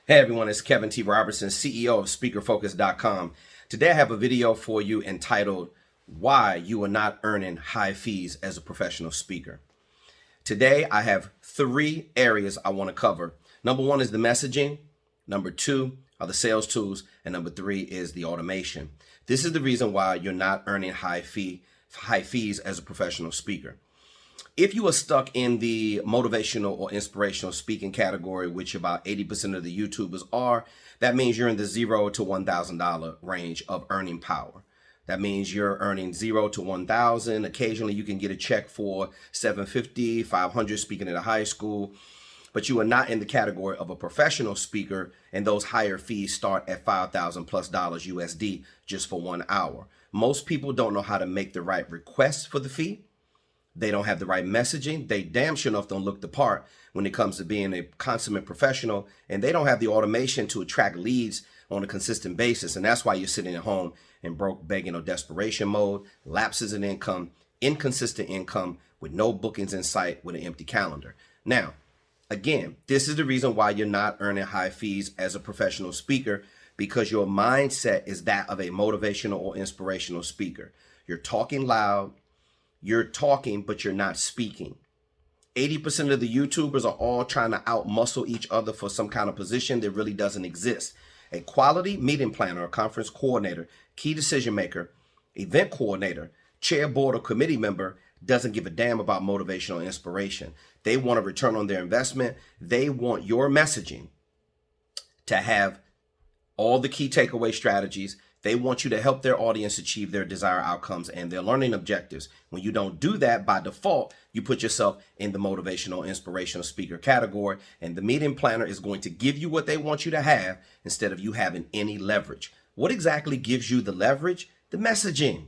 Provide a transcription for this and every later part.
Hey everyone, it's Kevin T. Robertson, CEO of SpeakerFocus.com. Today I have a video for you entitled, Why You Are Not Earning High Fees as a Professional Speaker. Today I have 3 areas I want to cover. Number 1 is the messaging. Number 2 are the sales tools. And number 3 is the automation. This is the reason why you're not earning high fees as a professional speaker. If you are stuck in the motivational or inspirational speaking category, which about 80% of the YouTubers are, that means you're in the $0 to $1,000 range of earning power. That means you're earning $0 to $1,000. Occasionally you can get a check for $750, $500 speaking at a high school, but you are not in the category of a professional speaker, and those higher fees start at $5,000 plus USD just for 1 hour. Most people don't know how to make the right request for the fee. They don't have the right messaging. They damn sure enough don't look the part when it comes to being a consummate professional, and they don't have the automation to attract leads on a consistent basis. And that's why you're sitting at home in broke, begging, or desperation mode, lapses in income, inconsistent income with no bookings in sight with an empty calendar. Now, again, this is the reason why you're not earning high fees as a professional speaker, because your mindset is that of a motivational or inspirational speaker. You're talking loud. You're talking, but you're not speaking. 80% of the YouTubers are all trying to out-muscle each other for some kind of position that really doesn't exist. A quality meeting planner, a conference coordinator, key decision maker, event coordinator, chair, board, or committee member doesn't give a damn about motivational inspiration. They want a return on their investment. They want your messaging to have all the key takeaway strategies. They want you to help their audience achieve their desired outcomes and their learning objectives. When you don't do that, by default, you put yourself in the motivational, inspirational speaker category, and the meeting planner is going to give you what they want you to have instead of you having any leverage. What exactly gives you the leverage? The messaging.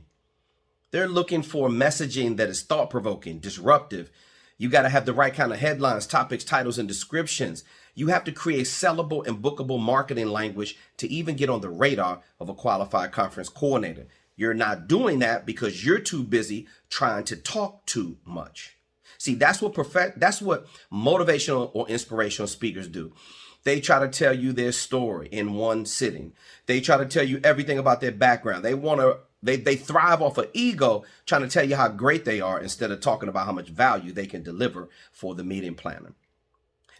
They're looking for messaging that is thought-provoking, disruptive. You got to have the right kind of headlines, topics, titles, and descriptions. You have to create sellable and bookable marketing language to even get on the radar of a qualified conference coordinator. You're not doing that because you're too busy trying to talk too much. See, that's what motivational or inspirational speakers do. They try to tell you their story in one sitting. They try to tell you everything about their background. They thrive off of ego, trying to tell you how great they are instead of talking about how much value they can deliver for the meeting planner.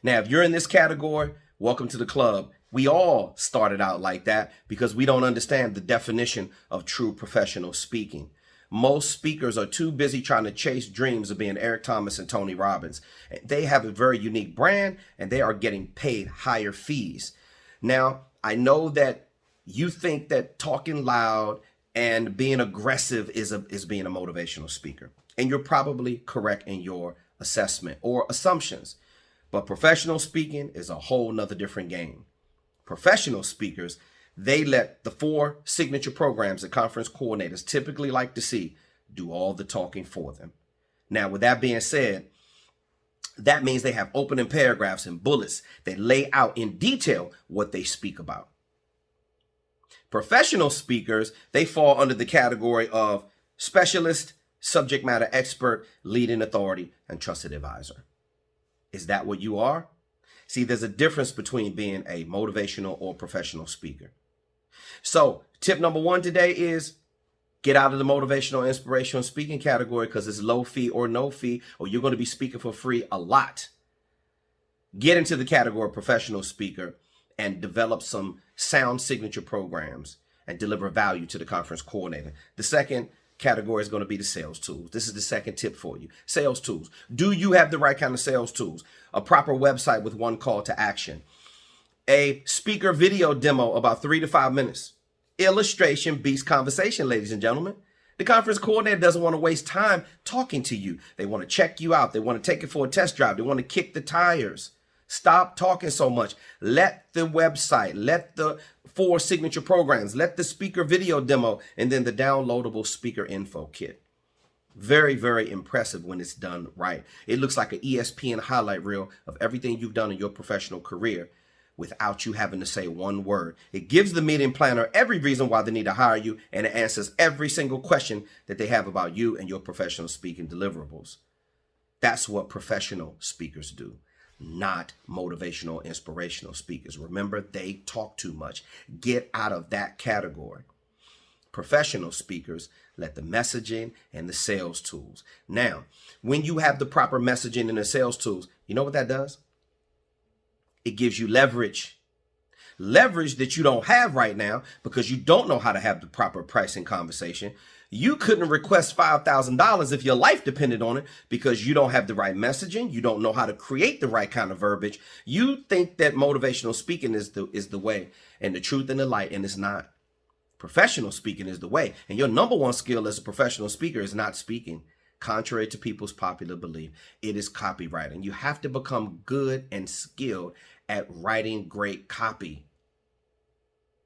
Now, if you're in this category, welcome to the club. We all started out like that because we don't understand the definition of true professional speaking. Most speakers are too busy trying to chase dreams of being Eric Thomas and Tony Robbins. They have a very unique brand and they are getting paid higher fees. Now, I know that you think that talking loud and being aggressive is being a motivational speaker. And you're probably correct in your assessment or assumptions. But professional speaking is a whole nother different game. Professional speakers, they let the 4 signature programs that conference coordinators typically like to see do all the talking for them. Now, with that being said, that means they have opening paragraphs and bullets that lay out in detail what they speak about. Professional speakers, they fall under the category of specialist, subject matter expert, leading authority, and trusted advisor. Is that what you are? See, there's a difference between being a motivational or professional speaker. So tip number 1 today is get out of the motivational, inspirational speaking category because it's low fee or no fee, or you're going to be speaking for free a lot. Get into the category of professional speaker and develop some sound signature programs and deliver value to the conference coordinator. The second category is going to be the sales tools. This is the second tip for you. Sales tools. Do you have the right kind of sales tools? A proper website with one call to action. A speaker video demo about 3 to 5 minutes. Illustration beats conversation, ladies and gentlemen. The conference coordinator doesn't want to waste time talking to you. They want to check you out. They want to take it for a test drive. They want to kick the tires. Stop talking so much. Let the website, let the 4 signature programs, let the speaker video demo, and then the downloadable speaker info kit. Very, very impressive when it's done right. It looks like an ESPN highlight reel of everything you've done in your professional career without you having to say one word. It gives the meeting planner every reason why they need to hire you, and it answers every single question that they have about you and your professional speaking deliverables. That's what professional speakers do. not motivational, inspirational speakers. Remember, they talk too much. Get out of that category. Professional speakers let the messaging and the sales tools. Now, when you have the proper messaging and the sales tools, you know what that does? It gives you leverage. Leverage that you don't have right now because you don't know how to have the proper pricing conversation. You couldn't request $5,000 if your life depended on it because you don't have the right messaging. You don't know how to create the right kind of verbiage. You think that motivational speaking is the way and the truth and the light, and it's not. Professional speaking is the way. And your number one skill as a professional speaker is not speaking. Contrary to people's popular belief, it is copywriting. You have to become good and skilled at writing great copy.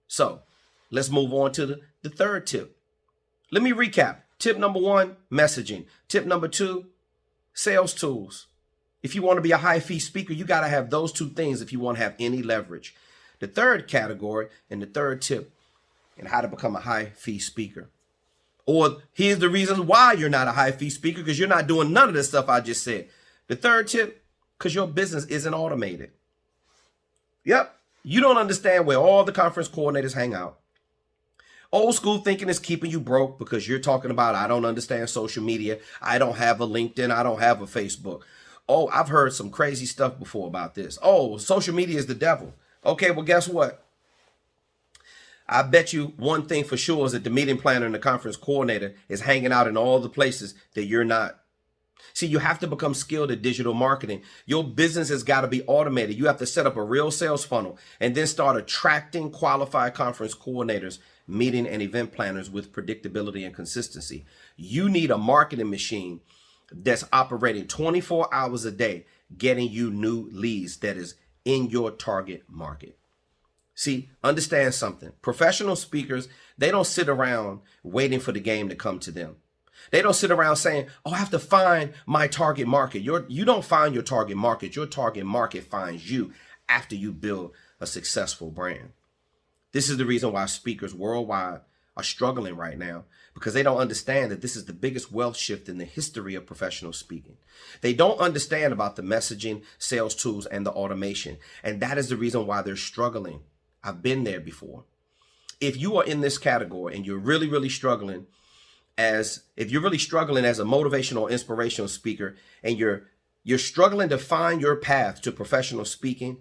So let's move on to the third tip. Let me recap. Tip number 1, messaging. Tip number 2, sales tools. If you want to be a high fee speaker, you got to have those 2 things if you want to have any leverage. The third category and the third tip and how to become a high fee speaker. Or here's the reasons why you're not a high fee speaker, because you're not doing none of the stuff I just said. The third tip, because your business isn't automated. Yep. You don't understand where all the conference coordinators hang out. Old school thinking is keeping you broke because you're talking about, I don't understand social media. I don't have a LinkedIn. I don't have a Facebook. Oh, I've heard some crazy stuff before about this. Oh, social media is the devil. Okay, well, guess what? I bet you one thing for sure is that the meeting planner and the conference coordinator is hanging out in all the places that you're not. See, you have to become skilled at digital marketing. Your business has got to be automated. You have to set up a real sales funnel and then start attracting qualified conference coordinators, meeting and event planners with predictability and consistency. You need a marketing machine that's operating 24 hours a day, getting you new leads that is in your target market. See, understand something. Professional speakers, they don't sit around waiting for the game to come to them. They don't sit around saying, oh, I have to find my target market. You don't find your target market. Your target market finds you after you build a successful brand. This is the reason why speakers worldwide are struggling right now, because they don't understand that this is the biggest wealth shift in the history of professional speaking. They don't understand about the messaging, sales tools, and the automation. And that is the reason why they're struggling. I've been there before. If you are in this category and you're really, really struggling as a motivational, inspirational speaker, and you're struggling to find your path to professional speaking,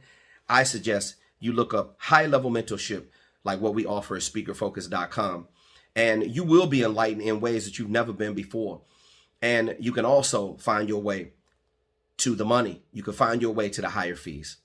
I suggest you look up high-level mentorship like what we offer at speakerfocus.com. And you will be enlightened in ways that you've never been before. And you can also find your way to the money. You can find your way to the higher fees.